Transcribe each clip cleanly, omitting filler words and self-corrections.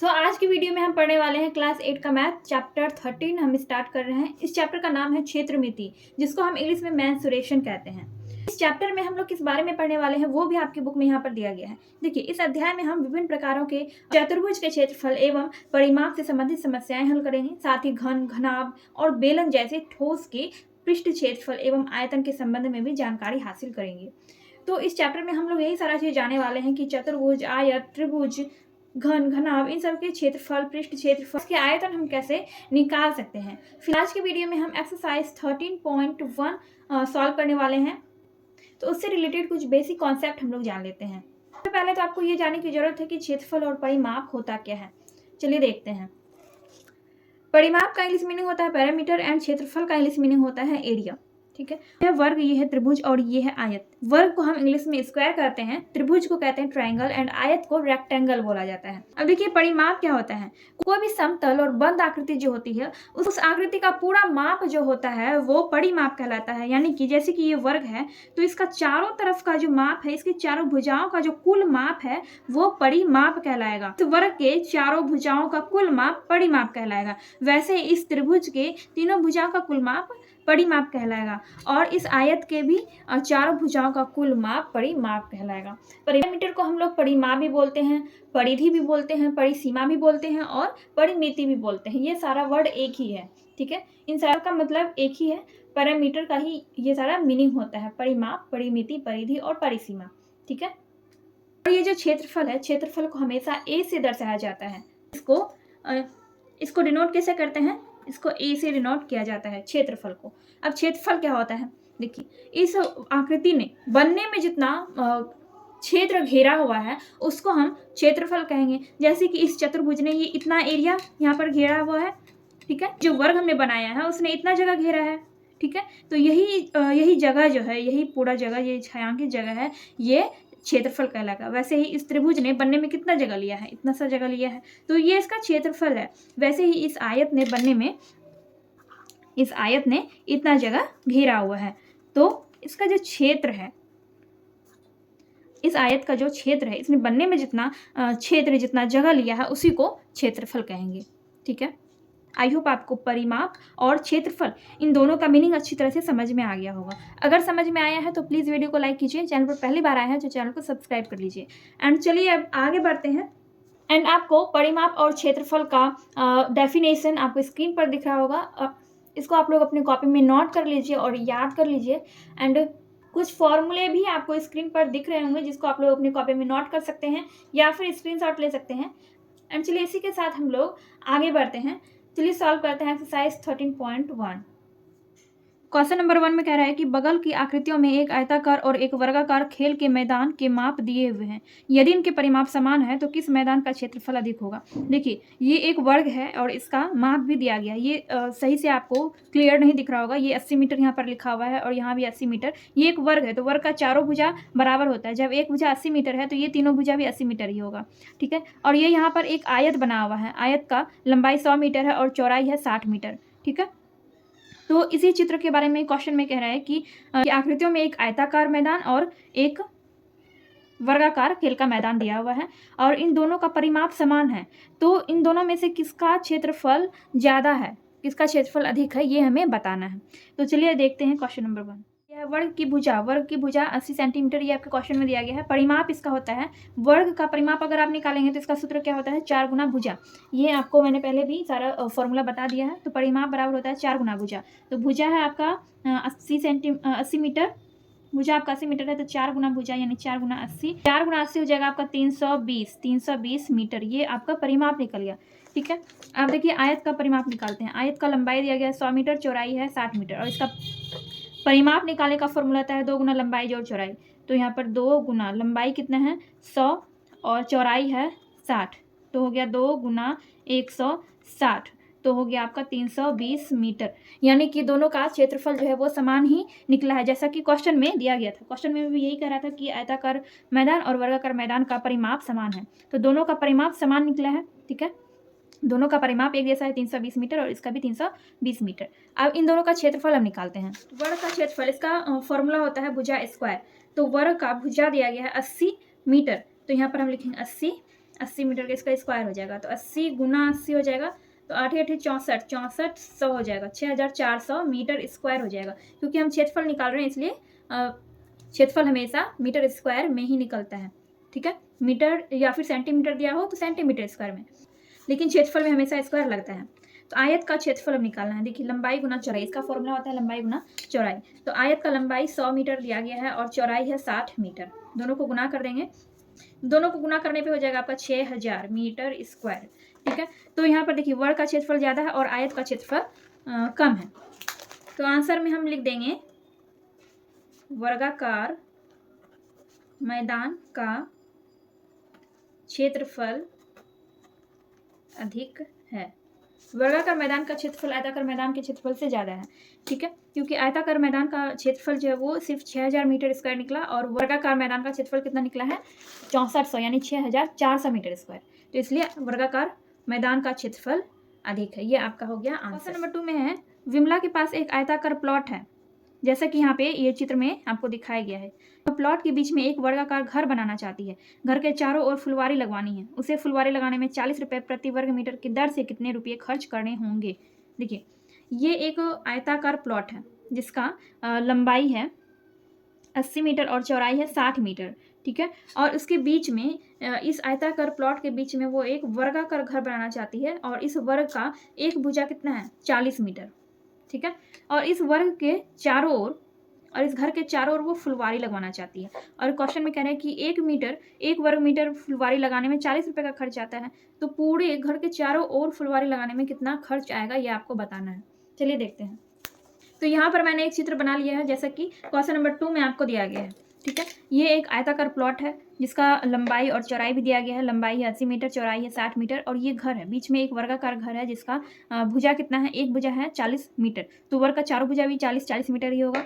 आज की वीडियो में हम पढ़ने वाले हैं क्लास 8 का मैथ चैप्टर 13 हम स्टार्ट कर रहे हैं। इस चैप्टर का नाम है क्षेत्रमिति, जिसको हम इंग्लिश में मेंसुरेशन कहते हैं। इस चैप्टर में हम लोग किस बारे में पढ़ने वाले हैं वो भी आपकी बुक में यहाँ पर दिया गया है। देखिए, इस अध्याय में हम विभिन्न प्रकारों के चतुर्भुज के क्षेत्रफल एवं परिमाप से संबंधित समस्याएं हल करेंगे। साथ ही घन, घनाभ और बेलन जैसे ठोस के पृष्ठ क्षेत्रफल एवं आयतन के संबंध में भी जानकारी हासिल करेंगे। तो इस चैप्टर में हम लोग यही सारा चीज जाने वाले हैं कि चतुर्भुज, आयत, त्रिभुज, घन, घनाभ, इन सब के क्षेत्रफल, पृष्ठ क्षेत्रफल के आयतन हम कैसे निकाल सकते हैं। फिर आज के वीडियो में हम एक्सरसाइज 13.1 सॉल्व करने वाले हैं। तो उससे रिलेटेड कुछ बेसिक कॉन्सेप्ट हम लोग जान लेते हैं। सबसे पहले तो आपको ये जानने की जरूरत है कि क्षेत्रफल और परिमाप होता क्या है। चलिए देखते हैं। परिमाप का इंग्लिश मीनिंग होता है पैरामीटर एंड क्षेत्रफल का इंग्लिश मीनिंग होता है एरिया। ठीक है, यह वर्ग, ये है त्रिभुज और ये है आयत। वर्ग को हम इंग्लिश में स्क्वायर कहते हैं, त्रिभुज को कहते हैं ट्रायंगल एंड आयत को रेक्टेंगल बोला जाता है। अब देखिए, परिमाप क्या होता है। कोई भी समतल और बंद आकृति जो होती है, उस आकृति का पूरा माप जो होता है वो परिमाप कहलाता है। यानी कि जैसे कि ये वर्ग है तो इसका चारों तरफ का जो माप है, इसकी चारों भुजाओं का जो कुल माप है वो परिमाप कहलाएगा। तो वर्ग के चारों भुजाओं का कुल माप परिमाप कहलाएगा। वैसे इस त्रिभुज के तीनों भुजाओं का कुल माप परिमाप कहलाएगा और इस आयत के भी चारों भुजाओं का कुल माप परिमाप कहलाएगा। पैरामीटर को हम लोग परिमाप भी बोलते हैं, परिधि भी बोलते हैं, परिसीमा भी बोलते हैं और परिमिति भी बोलते हैं। ये सारा वर्ड एक ही है। ठीक है, इन सारा का मतलब एक ही है। पैरामीटर का ही ये सारा मीनिंग होता है, परिमाप, परिमिति, परिधि और परिसीमा। ठीक है, और ये जो क्षेत्रफल है, क्षेत्रफल को हमेशा ए से दर्शाया जाता है। इसको डिनोट कैसे करते हैं, इसको ए से डिनोट किया जाता है क्षेत्रफल को। अब क्षेत्रफल क्या होता है, देखिए, इस आकृति ने बनने में जितना क्षेत्र घेरा हुआ है उसको हम क्षेत्रफल कहेंगे। जैसे कि इस चतुर्भुज ने ये इतना एरिया यहाँ पर घेरा हुआ है। ठीक है, जो वर्ग हमने बनाया है उसने इतना जगह घेरा है। ठीक है, तो यही जगह जो है, यही पूरा जगह, ये छायांकित जगह है, ये क्षेत्रफल कहलाएगा। वैसे ही इस त्रिभुज ने बनने में कितना जगह लिया है, इतना सा जगह लिया है, तो ये इसका क्षेत्रफल है। वैसे ही इस आयत ने बनने में, इस आयत ने इतना जगह घेरा हुआ है, तो इसका जो क्षेत्र है, इस आयत का जो क्षेत्र है, इसने बनने में जितना क्षेत्र, जितना जगह लिया है उसी को क्षेत्रफल कहेंगे। ठीक है, आई होप आपको परिमाप और क्षेत्रफल इन दोनों का मीनिंग अच्छी तरह से समझ में आ गया होगा। अगर समझ में आया है तो प्लीज़ वीडियो को लाइक कीजिए। चैनल पर पहली बार आया है तो चैनल को सब्सक्राइब कर लीजिए। एंड चलिए अब आगे बढ़ते हैं। एंड आपको परिमाप और क्षेत्रफल का डेफिनेशन आपको स्क्रीन पर दिख रहा होगा। इसको आप लोग अपनी कॉपी में नोट कर लीजिए और याद कर लीजिए। एंड कुछ फॉर्मूले भी आपको स्क्रीन पर दिख रहे होंगे जिसको आप लोग अपनी कॉपी में नोट कर सकते हैं या फिर स्क्रीनशॉट ले सकते हैं। एंड चलिए इसी के साथ हम लोग आगे बढ़ते हैं। चलिए सॉल्व करते हैं एक्सरसाइज 13.1। क्वेश्चन नंबर 1 में कह रहा है कि बगल की आकृतियों में एक आयताकार और एक वर्गाकार खेल के मैदान के माप दिए हुए हैं। यदि इनके परिमाप समान है तो किस मैदान का क्षेत्रफल अधिक होगा। देखिए, ये एक वर्ग है और इसका माप भी दिया गया है। ये सही से आपको क्लियर नहीं दिख रहा होगा। ये 80 मीटर यहाँ पर लिखा हुआ है और यहाँ भी 80 मीटर। ये एक वर्ग है तो वर्ग का चारों भुजा बराबर होता है। जब एक भुजा 80 मीटर है तो ये तीनों भुजा भी 80 मीटर ही होगा। ठीक है, और ये यहाँ पर एक आयत बना हुआ है। आयत का लंबाई 100 मीटर है और चौड़ाई है 60 मीटर। ठीक है, तो इसी चित्र के बारे में क्वेश्चन में कह रहा है कि आकृतियों में एक आयताकार मैदान और एक वर्गाकार खेल का मैदान दिया हुआ है और इन दोनों का परिमाप समान है। तो इन दोनों में से किसका क्षेत्रफल ज़्यादा है, किसका क्षेत्रफल अधिक है, ये हमें बताना है। तो चलिए देखते हैं क्वेश्चन नंबर 1। यह वर्ग की भुजा 80 सेंटीमीटर, ये आपके क्वेश्चन में दिया गया है। परिमाप इसका होता है, वर्ग का परिमाप अगर आप निकालेंगे तो इसका सूत्र क्या होता है, 4 गुना भुजा। ये आपको मैंने पहले भी सारा फॉर्मूला बता दिया है। तो परिमाप बराबर होता है 4 गुना भुजा। तो भुजा है आपका 80 मीटर, भुजा आपका 80 मीटर है तो 4 गुना भुजा यानी 4 गुना 80, 4 गुना 80 हो जाएगा आपका 320 मीटर। ये आपका परिमाप निकल गया। ठीक है, अब देखिए आयत का परिमाप निकालते हैं। आयत का लंबाई दिया गया है 100 मीटर, चौड़ाई है 60 मीटर और इसका परिमाप निकालने का फॉर्मूला आता है 2 गुना लंबाई जोड़ चौड़ाई। तो यहाँ पर 2 गुना लंबाई कितना है 100 और चौड़ाई है 60, तो हो गया 2 गुना 160, तो हो गया आपका 320 मीटर। यानी कि दोनों का क्षेत्रफल जो है वो समान ही निकला है, जैसा कि क्वेश्चन में दिया गया था। क्वेश्चन में भी यही कह रहा था कि आयताकार मैदान और वर्गाकार मैदान का परिमाप समान है, तो दोनों का परिमाप समान निकला है। ठीक है, दोनों का परिमाप एक जैसा है 320 मीटर और इसका भी 320 मीटर। अब इन दोनों का क्षेत्रफल हम निकालते हैं। वर्ग का क्षेत्रफल, इसका फॉर्मूला होता है भुजा स्क्वायर। तो वर्ग का भुजा दिया गया है 80 मीटर, तो यहाँ पर हम लिखेंगे 80 मीटर का इसका स्क्वायर हो जाएगा, तो 80 गुना 80 हो जाएगा, तो 8 8 64, 64 100 हो जाएगा, 6400 मीटर स्क्वायर हो जाएगा। क्योंकि हम क्षेत्रफल निकाल रहे हैं इसलिए क्षेत्रफल हमेशा मीटर स्क्वायर में ही निकलता है, ठीक है। मीटर या फिर सेंटीमीटर दिया हो तो सेंटीमीटर स्क्वायर में, लेकिन क्षेत्रफल में हमेशा स्क्वायर लगता है। तो आयत का क्षेत्रफल अब निकालना है। देखिए लंबाई गुना चौड़ाई, इसका फॉर्मूला होता है लंबाई गुना चौड़ाई। तो आयत का लंबाई 100 मीटर दिया गया है और चौड़ाई है 60 मीटर। दोनों को गुना कर देंगे, दोनों को गुना करने पे हो जाएगा आपका 6000 मीटर स्क्वायर, ठीक है। तो यहाँ पर देखिए वर्ग का क्षेत्रफल ज़्यादा है और आयत का क्षेत्रफल कम है। तो आंसर में हम लिख देंगे वर्गाकार मैदान का क्षेत्रफल अधिक है। वर्गाकार मैदान का क्षेत्रफल आयताकार मैदान के क्षेत्रफल से ज़्यादा है, ठीक है। क्योंकि आयताकार मैदान का क्षेत्रफल जो है वो सिर्फ 6000 मीटर स्क्वायर निकला और वर्गाकार मैदान का क्षेत्रफल कितना निकला है 6400 यानी 6400 मीटर स्क्वायर। तो इसलिए वर्गाकार मैदान का क्षेत्रफल अधिक है। ये आपका हो गया आंसर। क्वेश्चन नंबर 2 में है विमला के पास एक आयताकार प्लॉट है, जैसा कि यहाँ पे ये चित्र में आपको दिखाया गया है। तो प्लॉट के बीच में एक वर्गाकार घर बनाना चाहती है। घर के चारों ओर फुलवारी लगवानी है। उसे फुलवारी लगाने में 40 रुपये प्रति वर्ग मीटर की दर से कितने रुपये खर्च करने होंगे। देखिए ये एक आयताकार प्लॉट है जिसका लंबाई है 80 मीटर और चौड़ाई है 60 मीटर, ठीक है। और उसके बीच में इस आयताकार प्लॉट के बीच में वो एक वर्गाकार घर बनाना चाहती है और इस वर्ग का एक भुजा कितना है 40 मीटर, ठीक है। और इस वर्ग के चारों ओर और इस घर के चारों ओर वो फुलवारी लगवाना चाहती है। और क्वेश्चन में कह रहे हैं कि 1 वर्ग मीटर फुलवारी लगाने में 40 रुपये का खर्च आता है। तो पूरे घर के चारों ओर फुलवारी लगाने में कितना खर्च आएगा ये आपको बताना है। चलिए देखते हैं। तो यहाँ पर मैंने एक चित्र बना लिया है जैसा कि क्वेश्चन नंबर 2 में आपको दिया गया है, ठीक है। ये एक आयताकार प्लॉट है जिसका लंबाई और चौड़ाई भी दिया गया है। लंबाई है 80 मीटर, चौड़ाई है 60 मीटर और ये घर है, बीच में एक वर्गाकार घर है जिसका भुजा कितना है, एक भुजा है 40 मीटर। तो वर्ग का चारों भुजा भी 40 मीटर ही होगा।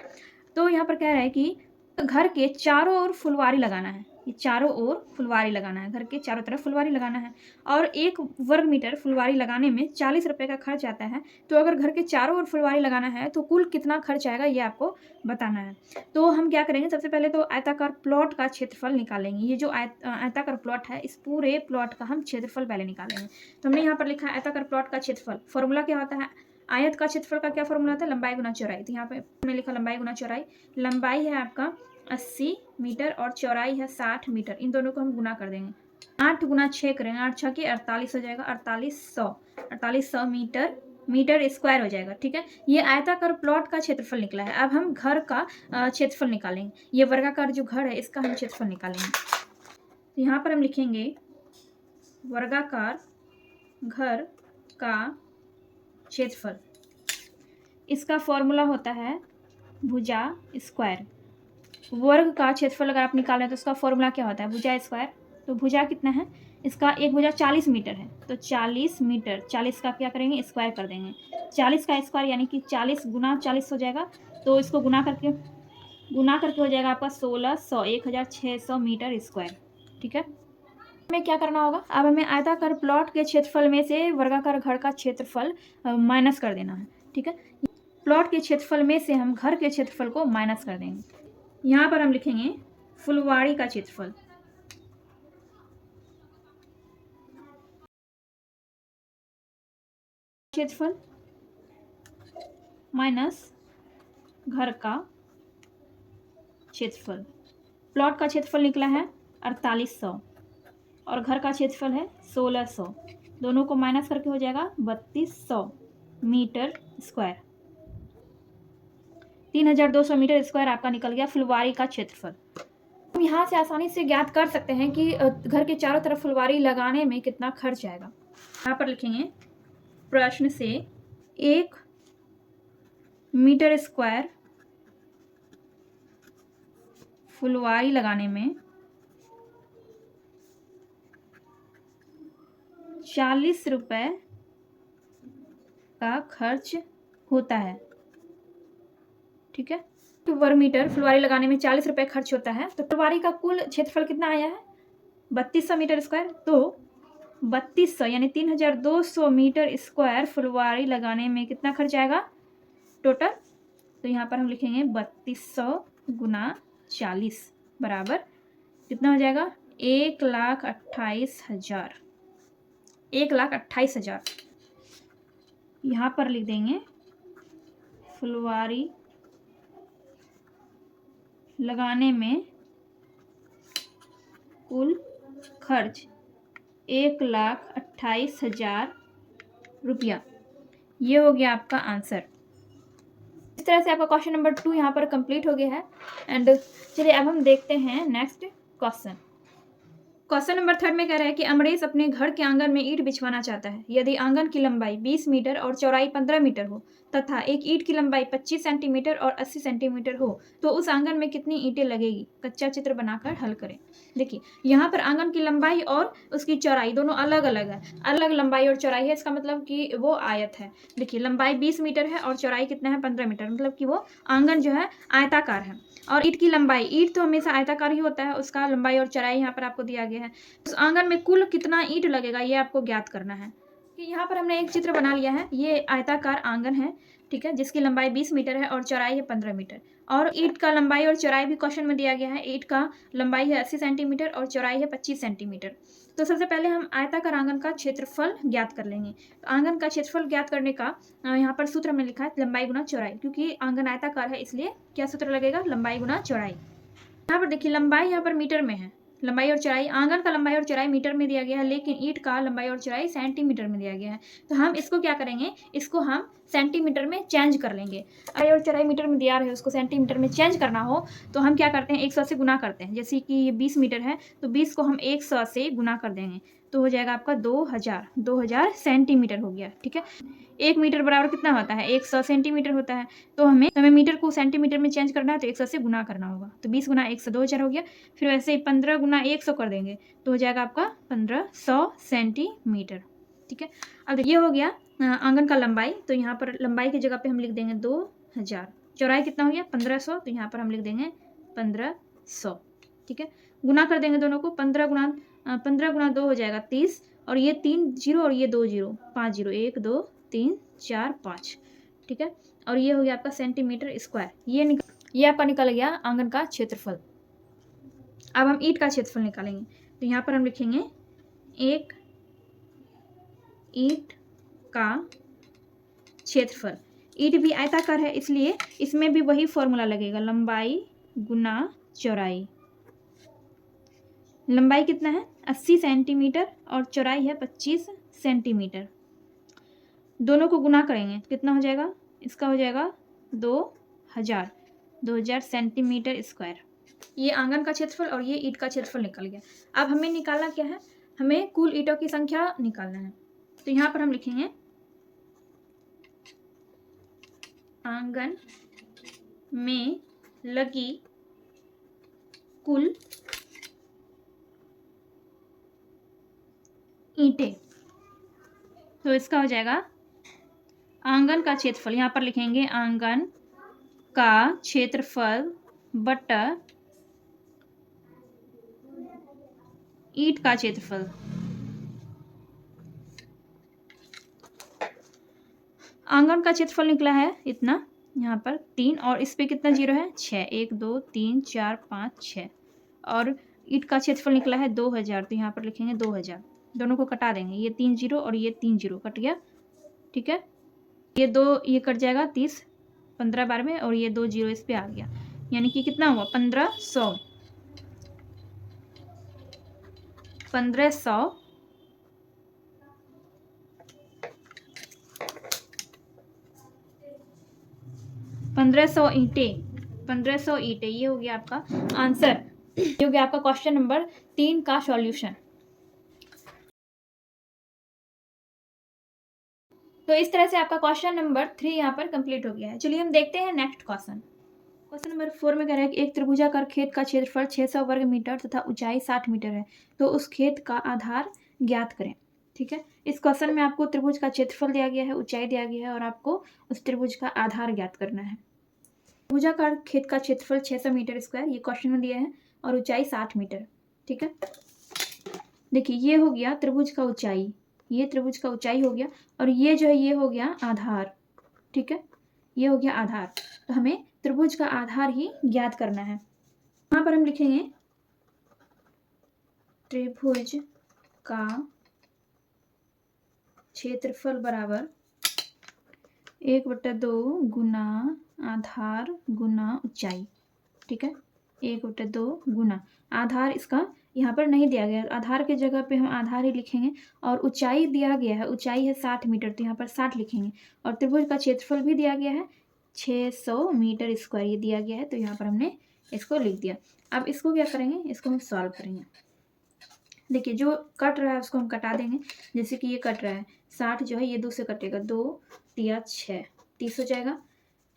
तो यहाँ पर कह रहा है कि घर के चारों ओर फुलवारी लगाना है। ये चारों ओर फुलवारी लगाना है, घर के चारों तरफ फुलवारी लगाना है और 1 वर्ग मीटर फुलवारी लगाने में 40 रुपये का खर्च आता है। तो अगर घर के चारों ओर फुलवारी लगाना है तो कुल कितना खर्च आएगा ये आपको बताना है। तो हम क्या करेंगे, सबसे पहले तो आयताकार प्लॉट का क्षेत्रफल निकालेंगे। ये जो आयताकार प्लॉट है इस पूरे प्लॉट का हम क्षेत्रफल पहले निकालेंगे। तो हमने यहाँ पर लिखा है आयताकार प्लॉट का क्षेत्रफल। फॉर्मूला क्या होता है, आयत का क्षेत्रफल का क्या फॉर्मूला होता है, लंबाई गुना चौड़ाई। तो यहाँ पे हमने लिखा लंबाई गुना चौड़ाई। लंबाई है आपका 80 मीटर और चौड़ाई है 60 मीटर। इन दोनों को हम गुना कर देंगे। 8 गुना 6 करेंगे, 8 6 के 48 हो जाएगा, 4800 मीटर स्क्वायर हो जाएगा, ठीक है। ये आयताकार प्लॉट का क्षेत्रफल निकला है। अब हम घर का क्षेत्रफल निकालेंगे। ये वर्गाकार जो घर है इसका हम क्षेत्रफल निकालेंगे। तो यहाँ पर हम लिखेंगे वर्गाकार घर का क्षेत्रफल। इसका फॉर्मूला होता है भुजा स्क्वायर। वर्ग का क्षेत्रफल अगर आप निकालें तो उसका फॉर्मूला क्या होता है, भुजा स्क्वायर। तो भुजा कितना है, इसका एक भुजा 40 मीटर है, तो 40 मीटर 40 का क्या करेंगे स्क्वायर कर देंगे। 40 का स्क्वायर यानी कि 40 गुना 40 हो जाएगा। तो इसको गुना करके हो जाएगा आपका 1600 1600 मीटर स्क्वायर, ठीक है। हमें क्या करना होगा, अब हमें आयताकार प्लॉट के क्षेत्रफल में से वर्गाकार घर का क्षेत्रफल माइनस कर देना है, ठीक है। प्लॉट के क्षेत्रफल में से हम घर के क्षेत्रफल को माइनस कर देंगे। यहाँ पर हम लिखेंगे फुलवाड़ी का क्षेत्रफल। माइनस घर का क्षेत्रफल। प्लॉट का क्षेत्रफल निकला है 4800 और घर का क्षेत्रफल है 1600। दोनों को माइनस करके हो जाएगा 3200 मीटर स्क्वायर। 3200 मीटर स्क्वायर आपका निकल गया फुलवारी का क्षेत्रफल। हम यहाँ से आसानी से ज्ञात कर सकते हैं कि घर के चारों तरफ फुलवारी लगाने में कितना खर्च आएगा। यहाँ पर लिखेंगे प्रश्न से 1 मीटर स्क्वायर फुलवारी लगाने में 40 रुपये का खर्च होता है, ठीक है। तो वर्ग मीटर फुलवारी लगाने में 40 रुपये खर्च होता है। तो फुलवारी का कुल क्षेत्रफल कितना आया है 3200 मीटर स्क्वायर। तो 3200 यानी 3200 मीटर स्क्वायर फुलवारी लगाने में कितना खर्च आएगा टोटल। तो यहाँ पर हम लिखेंगे 3200 गुना 40 बराबर कितना हो जाएगा 1,28,000, 1,28,000। यहाँ पर लिख देंगे फुलवारी लगाने में कुल खर्च 1,28,000 रुपया। ये हो गया आपका आंसर। इस तरह से आपका क्वेश्चन नंबर 2 यहाँ पर कंप्लीट हो गया है। एंड चलिए अब हम देखते हैं नेक्स्ट क्वेश्चन। क्वेश्चन नंबर 3 में कह रहा है कि अमरीश अपने घर के आंगन में ईंट बिछवाना चाहता है। यदि आंगन की लंबाई 20 मीटर और चौड़ाई 15 मीटर हो तथा एक ईंट की लंबाई 25 सेंटीमीटर और 80 सेंटीमीटर हो तो उस आंगन में कितनी ईंटें लगेगी? कच्चा चित्र बनाकर हल करें। देखिए यहाँ पर आंगन की लंबाई और उसकी चौड़ाई दोनों अलग अलग है, अलग लंबाई और चौड़ाई है। इसका मतलब कि वो आयत है। देखिए लंबाई 20 मीटर है और चौड़ाई कितना है? 15 मीटर, मतलब कि वो आंगन जो है आयताकार है। और ईंट की लंबाई, ईंट तो हमेशा आयताकार ही होता है, उसका लंबाई और चौड़ाई यहाँ पर आपको दिया गया है। उस आंगन में कुल कितना ईंट लगेगा ये आपको ज्ञात करना है। कि यहाँ पर हमने एक चित्र बना लिया है। ये आयताकार आंगन है, ठीक है, जिसकी लंबाई 20 मीटर है और चौड़ाई है 15 मीटर। और ईंट का लंबाई और चौड़ाई भी क्वेश्चन में दिया गया है। ईंट का लंबाई है 80 सेंटीमीटर और चौड़ाई है 25 सेंटीमीटर। तो सबसे पहले हम आयताकार आंगन का क्षेत्रफल ज्ञात कर लेंगे। तो आंगन का क्षेत्रफल ज्ञात करने का यहाँ पर सूत्र हमने लिखा है लंबाई गुना चौड़ाई, क्योंकि आंगन आयताकार है इसलिए क्या सूत्र लगेगा? लंबाई गुना चौड़ाई। यहाँ पर देखिए लंबाई यहाँ पर मीटर में है, लंबाई और चौड़ाई, आंगन का लंबाई और चौड़ाई मीटर में दिया गया है, लेकिन ईंट का लंबाई और चौड़ाई सेंटीमीटर में दिया गया है। तो हम इसको क्या करेंगे? इसको हम सेंटीमीटर में चेंज कर लेंगे। लंबाई और चौड़ाई मीटर में दिया रहे, उसको सेंटीमीटर में चेंज करना हो तो हम क्या करते हैं? 100 से गुना करते हैं। जैसे कि ये 20 मीटर है तो 20 को हम 100 से गुना कर देंगे तो हो जाएगा आपका 2000 सेंटीमीटर हो गया, ठीक है। 1 मीटर बराबर कितना होता है? 100 सेंटीमीटर होता है। तो हमें मीटर को सेंटीमीटर में चेंज करना है तो 100 से गुना करना होगा। तो 20 गुना 100 2000 हो गया। फिर वैसे ही 15 गुना 100 कर देंगे तो हो जाएगा आपका 1500 सेंटीमीटर, ठीक है। अब ये हो गया आंगन का लंबाई। तो यहाँ पर लंबाई की जगह पे हम लिख देंगे 2000। चौड़ाई कितना हो गया? 1500, तो यहाँ पर हम लिख देंगे 1500, ठीक है। गुना कर देंगे दोनों को। 15 गुना 2 हो जाएगा 30, और ये 3 जीरो और ये 2 जीरो, 5 जीरो, 1 2 3 4 5, ठीक है। और ये हो गया आपका सेंटीमीटर स्क्वायर। ये आपका निकल गया आंगन का क्षेत्रफल। अब हम ईंट का क्षेत्रफल निकालेंगे। तो यहाँ पर हम लिखेंगे एक ईंट का क्षेत्रफल। ईंट भी आयताकार है इसलिए इसमें भी वही फॉर्मूला लगेगा, लंबाई गुना चौड़ाई। लंबाई कितना है? 80 सेंटीमीटर और चौड़ाई है 25 सेंटीमीटर। दोनों को गुना करेंगे कितना हो जाएगा? इसका हो जाएगा 2000 सेंटीमीटर स्क्वायर। ये आंगन का क्षेत्रफल और ये ईंट का क्षेत्रफल निकल गया। अब हमें निकालना क्या है? हमें कुल ईंटों की संख्या निकालना है। तो यहाँ पर हम लिखेंगे आंगन में लगी कुल ईंटें। तो इसका हो जाएगा आंगन का क्षेत्रफल। यहाँ पर लिखेंगे आंगन का क्षेत्रफल बटा ईंट का क्षेत्रफल। आंगन का क्षेत्रफल निकला है इतना, यहाँ पर 3, और इस पे कितना जीरो है? 6, 1 2 3 4 5 6। और ईंट का क्षेत्रफल निकला है 2000, तो यहाँ पर लिखेंगे 2000। दोनों को कटा देंगे, ये 3 जीरो और ये 3 जीरो कट गया, ठीक है। ये 2 ये कट जाएगा 30 15 बार में, और ये 2 जीरो इस पे आ गया, यानी कि कितना हुआ? 1500। 1500 ईंटें, 1500 ईंटें। ये हो गया आपका आंसर। ये हो गया आपका क्वेश्चन नंबर 3 का सॉल्यूशन। तो इस तरह से आपका क्वेश्चन नंबर 3 यहाँ पर कंप्लीट हो गया है। चलिए हम देखते हैं नेक्स्ट क्वेश्चन। क्वेश्चन नंबर 4 में कह रहा है कि एक त्रिभुजाकार खेत का क्षेत्रफल 600 वर्ग मीटर तथा ऊंचाई 60 मीटर है, तो उस खेत का आधार ज्ञात करें, ठीक है। इस क्वेश्चन में आपको त्रिभुज का क्षेत्रफल दिया गया है, ऊंचाई दिया गया है, और आपको उस त्रिभुज का आधार ज्ञात करना है। त्रिभुजाकार खेत का क्षेत्रफल 600 मीटर स्क्वायर ये क्वेश्चन में दिया है, और ऊंचाई 60 मीटर, ठीक है। देखिए ये हो गया त्रिभुज का ऊंचाई, ये त्रिभुज का ऊंचाई हो गया, और ये जो है ये हो गया आधार, ठीक है। ये हो गया आधार। तो हमें त्रिभुज का आधार ही ज्ञात करना है। यहाँ पर हम लिखेंगे त्रिभुज का क्षेत्रफल बराबर 1/2 गुना आधार गुना ऊंचाई। ठीक है, 1/2 गुना आधार, इसका यहाँ पर नहीं दिया गया, आधार के जगह पे हम आधार ही लिखेंगे। और ऊंचाई दिया गया है, ऊंचाई है 60 मीटर, तो यहाँ पर 60 लिखेंगे। और त्रिभुज का क्षेत्रफल भी दिया गया है 600 मीटर स्क्वायर, ये दिया गया है, तो यहाँ पर हमने इसको लिख दिया। अब इसको क्या करेंगे, इसको हम सॉल्व करेंगे। देखिए जो कट रहा है उसको हम कटा देंगे। जैसे कि ये कट रहा है 60 जो है ये 2 से कटेगा, 2 तिया 6, 30 हो जाएगा।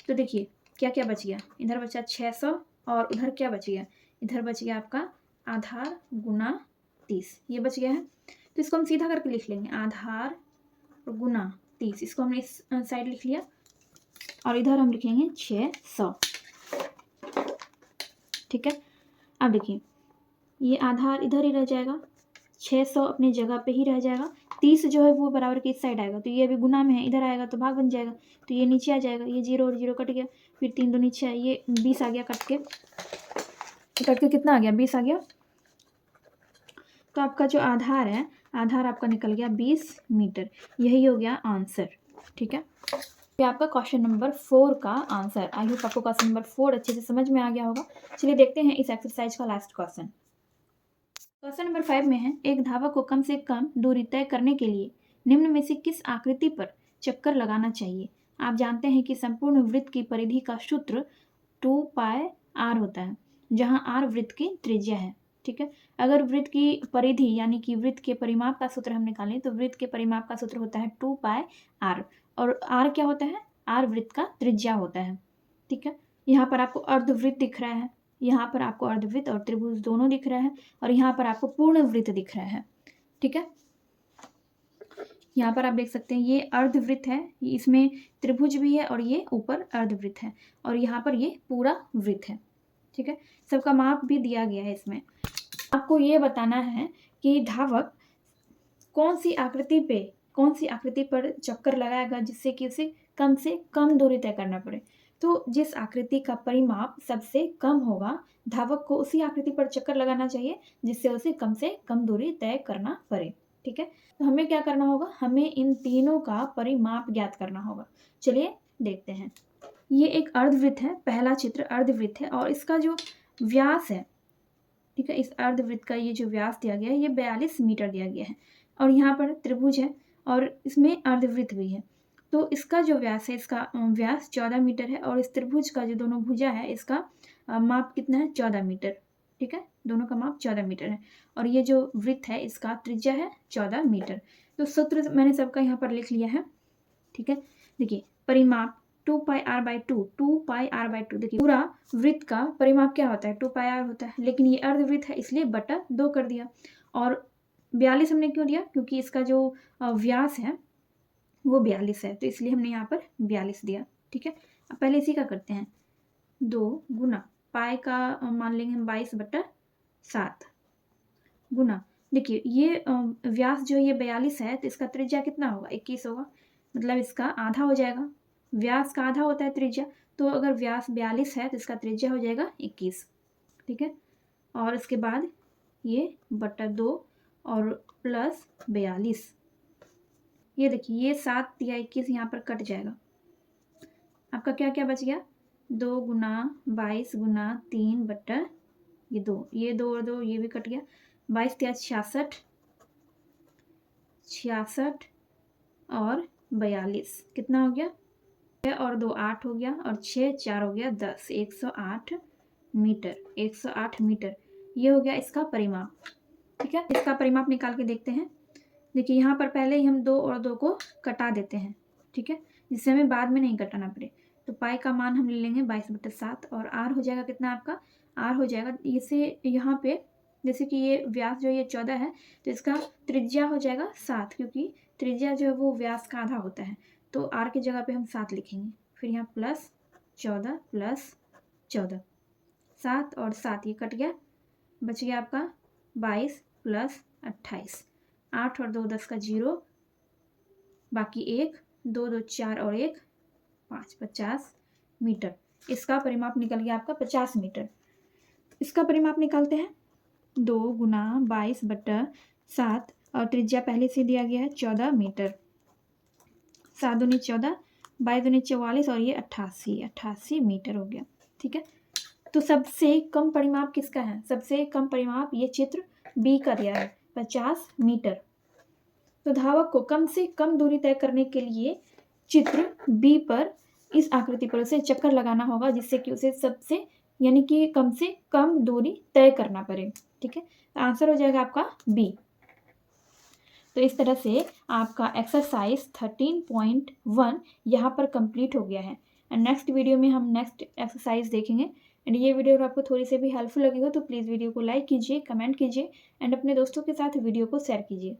तो देखिए क्या क्या बच गया, इधर बचा 600 और उधर क्या बच गया, इधर बच गया आपका आधार गुना 30, ये बच गया है। तो इसको हम सीधा करके लिख लेंगे, आधार गुना 30, इसको हमने इस साइड लिख लिया और इधर हम लिखेंगे 600। ठीक है, अब देखिए ये आधार इधर ही रह जाएगा, 600 अपनी जगह पे ही रह जाएगा। 30 जो है वो बराबर के इस साइड आएगा, तो ये अभी गुना में है, इधर आएगा तो भाग बन जाएगा, तो ये नीचे आ जाएगा। ये 0 और 0 कट गया, फिर 3 2 नीचे है, ये 20 आ गया, कट के कितना आ गया, 20 आ गया। तो आपका जो आधार है, आधार आपका निकल गया 20 मीटर, यही हो गया आंसर। ठीक है, ये आपका क्वेश्चन नंबर 4 का आंसर। आई होप आपको क्वेश्चन नंबर 4 अच्छे से समझ में आ गया होगा। चलिए देखते हैं इस एक्सरसाइज का लास्ट क्वेश्चन। क्वेश्चन नंबर 5 में है, एक धावक को कम से कम दूरी तय करने के लिए निम्न में से किस आकृति पर चक्कर लगाना चाहिए। आप जानते हैं कि संपूर्ण वृत्त की परिधि का सूत्र 2πr होता है, जहां r वृत्त की त्रिज्या है। ठीक है, अगर वृत्त की परिधि यानी कि वृत्त के परिमाप का सूत्र हम निकालें तो वृत्त के परिमाप का सूत्र होता है 2πr, और r क्या होता है, r वृत्त का त्रिज्या होता है। ठीक है, यहाँ पर आपको अर्धवृत्त दिख रहा है, यहाँ पर आपको अर्धवृत्त और त्रिभुज दोनों दिख रहा है, और यहाँ पर आपको पूर्ण वृत्त दिख रहा है। ठीक है, यहाँ पर आप देख सकते हैं ये अर्धवृत्त है, इसमें त्रिभुज भी है और ये ऊपर अर्धवृत्त है, और यहाँ पर ये पूरा वृत्त है। ठीक है, सबका माप भी दिया गया है। इसमें आपको ये बताना है कि धावक कौन सी आकृति पर चक्कर लगाएगा जिससे कि उसे कम से कम दूरी तय करना पड़े। तो जिस आकृति का परिमाप सबसे कम होगा, धावक को उसी आकृति पर चक्कर लगाना चाहिए जिससे उसे कम से कम दूरी तय करना पड़े। ठीक है, तो हमें क्या करना होगा, हमें इन तीनों का परिमाप ज्ञात करना होगा। चलिए देखते हैं। ये एक अर्धवृत्त है, पहला चित्र अर्धवृत्त है, और इसका जो व्यास है, ठीक है, इस अर्धवृत्त का ये जो व्यास दिया गया है ये 42 मीटर दिया गया है, और यहाँ पर त्रिभुज है और इसमें अर्धवृत्त भी है। तो इसका जो व्यास है, इसका व्यास 14 मीटर है, और इस त्रिभुज का जो दोनों भुजा है इसका माप कितना है, 14 मीटर। ठीक है, दोनों का माप 14 मीटर है, और ये जो वृत्त है इसका त्रिज्या है 14 मीटर। तो सूत्र मैंने सबका यहाँ पर लिख लिया है। ठीक है, देखिए परिमाप 2πr/2, देखिए पूरा वृत्त का परिमाप क्या होता है, 2πr होता है, लेकिन ये अर्धवृत्त है इसलिए बटा 2 कर दिया। और 42 हमने क्यों दिया, क्योंकि इसका जो व्यास है वो 42 है, तो इसलिए हमने यहाँ पर 42 दिया। ठीक है, अब पहले इसी का करते हैं, 2 गुना पाई का मान लेंगे हम 22/7 गुना, देखिए ये व्यास जो ये 42 है, तो इसका त्रिज्या कितना होगा, 21 होगा, मतलब इसका आधा हो जाएगा। व्यास का आधा होता है त्रिज्या, तो अगर व्यास 42 है तो इसका त्रिज्या हो जाएगा 21। ठीक है, और इसके बाद ये बटा 2 और प्लस 42, ये देखिए ये 7 या 21 यहाँ पर कट जाएगा। आपका क्या क्या बच गया, 2 गुना 22 गुना 3 बटा ये 2, ये 2 और 2 ये भी कट गया, 22 या 66 और 42 कितना हो गया, 6 और 2 8 हो गया, और 6 4 हो गया 10, 108 मीटर, 108 मीटर ये हो गया इसका परिमाप। ठीक है, इसका परिमाप निकाल के देखते हैं। देखिए यहाँ पर पहले ही हम 2 और 2 को कटा देते हैं। ठीक है, जिससे हमें बाद में नहीं कटाना पड़े। तो पाई का मान हम ले लेंगे 22/7, और आर हो जाएगा कितना, आपका आर हो जाएगा इसे यहाँ पे, जैसे कि ये व्यास जो ये 14 है तो इसका त्रिज्या हो जाएगा 7, क्योंकि त्रिज्या जो है वो व्यास का आधा होता है, तो आर की जगह पे हम 7 लिखेंगे। फिर यहाँ प्लस 14 प्लस 14, 7 और 7 ये कट गया, बच गया आपका 22 प्लस 28, 8 और 2 10 का 0, बाकी 1 2 2 4 और 1 5, 50 मीटर। इसका परिमाप निकल गया आपका 50 मीटर। इसका परिमाप निकालते हैं। 2 गुना 22/7 और त्रिज्या पहले से दिया गया है 14 मीटर। 7 दूनी 14, 22 दूनी 44 और ये 88 मीटर हो गया। ठीक है, तो सबसे कम परिमाप किसका है? सबसे कम परिमाप ये चित्र बी का दिया है 50 मीटर। तो धावक को कम से कम दूरी तय करने के लिए चित्र बी पर इस आकृति पर उसे चक्कर लगाना होगा, जिससे कि उसे सबसे यानी कि कम से कम दूरी तय करना पड़े। ठीक है, आंसर हो जाएगा आपका बी। तो इस तरह से आपका एक्सरसाइज 13.1 यहाँ पर कंप्लीट हो गया है। एंड नेक्स्ट वीडियो में हम नेक्स्ट एक्सरसाइज देखेंगे। एंड ये वीडियो अगर आपको थोड़ी सी भी हेल्पफुल लगी हो तो प्लीज़ वीडियो को लाइक कीजिए, कमेंट कीजिए एंड अपने दोस्तों के साथ वीडियो को शेयर कीजिए।